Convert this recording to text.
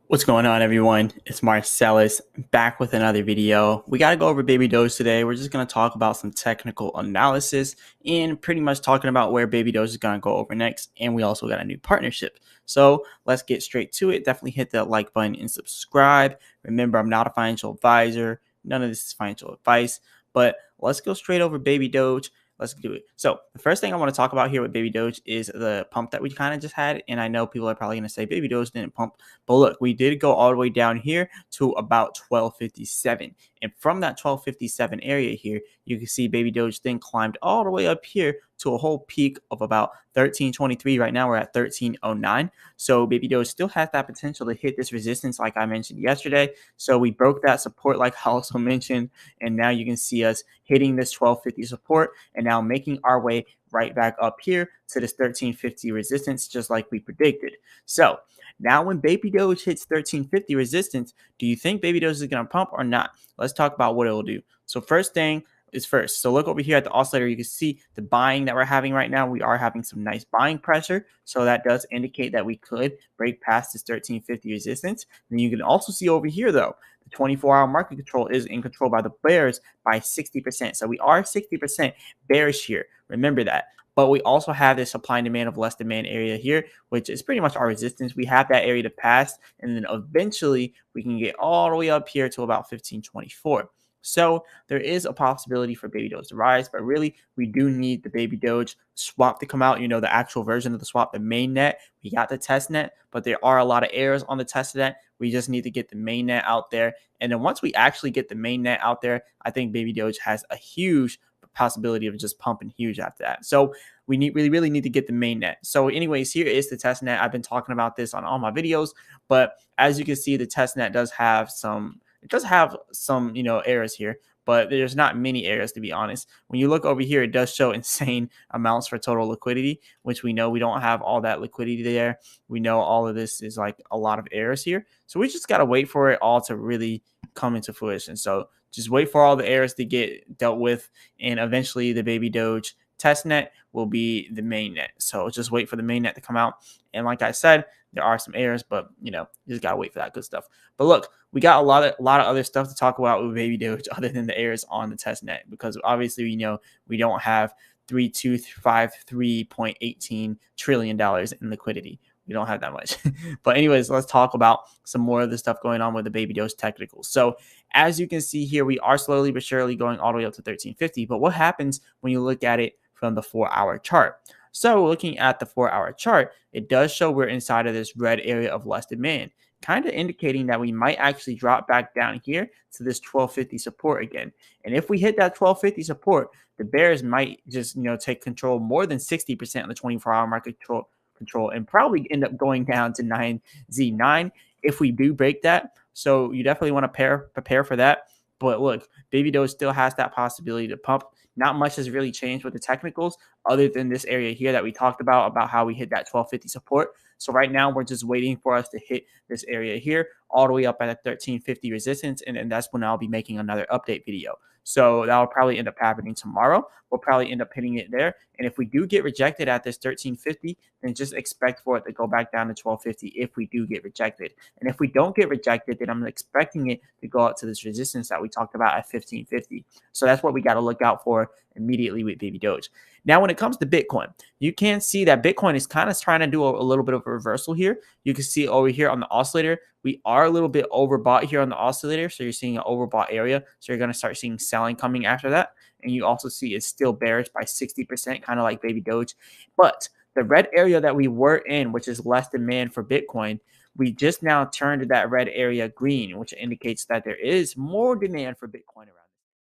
What's going on, everyone? It's Marcellus back with another video. We got to go over Baby Doge today. We're just going to talk about some technical analysis and pretty much talking about where Baby Doge is going to go over next. And we also got a new partnership. So let's get straight to it. Definitely hit that like button and subscribe. Remember, I'm not a financial advisor. None of this is financial advice, but let's go straight over Baby Doge. Let's do it. So the first thing I want to talk about here with Baby Doge is the pump that we kind of just had. And I know people are probably going to say Baby Doge didn't pump. But look, we did go all the way down here to about 1257. And from that 1257 area here, you can see Baby Doge then climbed all the way up here to a whole peak of about 1323. Right now we're at 1309. So Baby Doge still has that potential to hit this resistance like I mentioned yesterday. So we broke that support like I also mentioned. And now you can see us hitting this 1250 support and now making our way right back up here to this 1350 resistance just like we predicted. So now when Baby Doge hits 1350 resistance, do you think Baby Doge is going to pump or not? Let's talk about what it will do. So first thing is first. So look over here at the oscillator. You can see the buying that we're having right now. We are having some nice buying pressure. So that does indicate that we could break past this 1350 resistance. And you can also see over here though, the 24-hour market control is in control by the bears by 60%. So we are 60% bearish here. Remember that. But we also have this supply and demand of less demand area here, which is pretty much our resistance. We have that area to pass, and then eventually we can get all the way up here to about 1524. So there is a possibility for Baby Doge to rise, but really we do need the Baby Doge swap to come out. You know, the actual version of the swap, the main net. We got the test net, but there are a lot of errors on the test net. We just need to get the main net out there. And then once we actually get the main net out there, I think Baby Doge has a huge possibility of just pumping huge after that. So we really need to get the main net. So anyways, here is the test net. I've been talking about this on all my videos, but as you can see, the test net does have some, errors here, but there's not many errors to be honest. When you look over here, it does show insane amounts for total liquidity, which we know we don't have all that liquidity there. We know all of this is like a lot of errors here. So we just got to wait for it all to really come into fruition. So just wait for all the errors to get dealt with, and eventually the Baby Doge test net will be the main net. So just wait for the main net to come out. And like I said, there are some errors, but you just gotta wait for that good stuff. But look, we got a lot of other stuff to talk about with Baby Doge other than the errors on the test net, because obviously we don't have $3,253.18 trillion in liquidity. We don't have that much. But anyways, let's talk about some more of the stuff going on with the Baby Doge technicals. So as you can see here, we are slowly but surely going all the way up to 1350. But what happens when you look at it from the 4-hour chart? So looking at the 4-hour chart, it does show we're inside of this red area of less demand, kind of indicating that we might actually drop back down here to this 1250 support again. And if we hit that 1250 support, the bears might just, take control more than 60% of the 24-hour market control and probably end up going down to 9Z9 if we do break that. So you definitely want to prepare for that. But look, Baby Doge still has that possibility to pump. Not much has really changed with the technicals other than this area here that we talked about how we hit that 1250 support. So right now we're just waiting for us to hit this area here all the way up at a 1350 resistance. And then that's when I'll be making another update video. So that'll probably end up happening tomorrow. We'll probably end up hitting it there. And if we do get rejected at this 1350, then just expect for it to go back down to 1250 if we do get rejected. And if we don't get rejected, then I'm expecting it to go out to this resistance that we talked about at 1550. So that's what we got to look out for immediately with Baby Doge. Now, when it comes to Bitcoin, you can see that Bitcoin is kind of trying to do a little bit of a reversal here. You can see over here on the oscillator, we are a little bit overbought here on the oscillator. So you're seeing an overbought area. So you're going to start seeing selling coming after that. And you also see it's still bearish by 60%, kind of like Baby Doge. But the red area that we were in, which is less demand for Bitcoin, we just now turned that red area green, which indicates that there is more demand for Bitcoin around.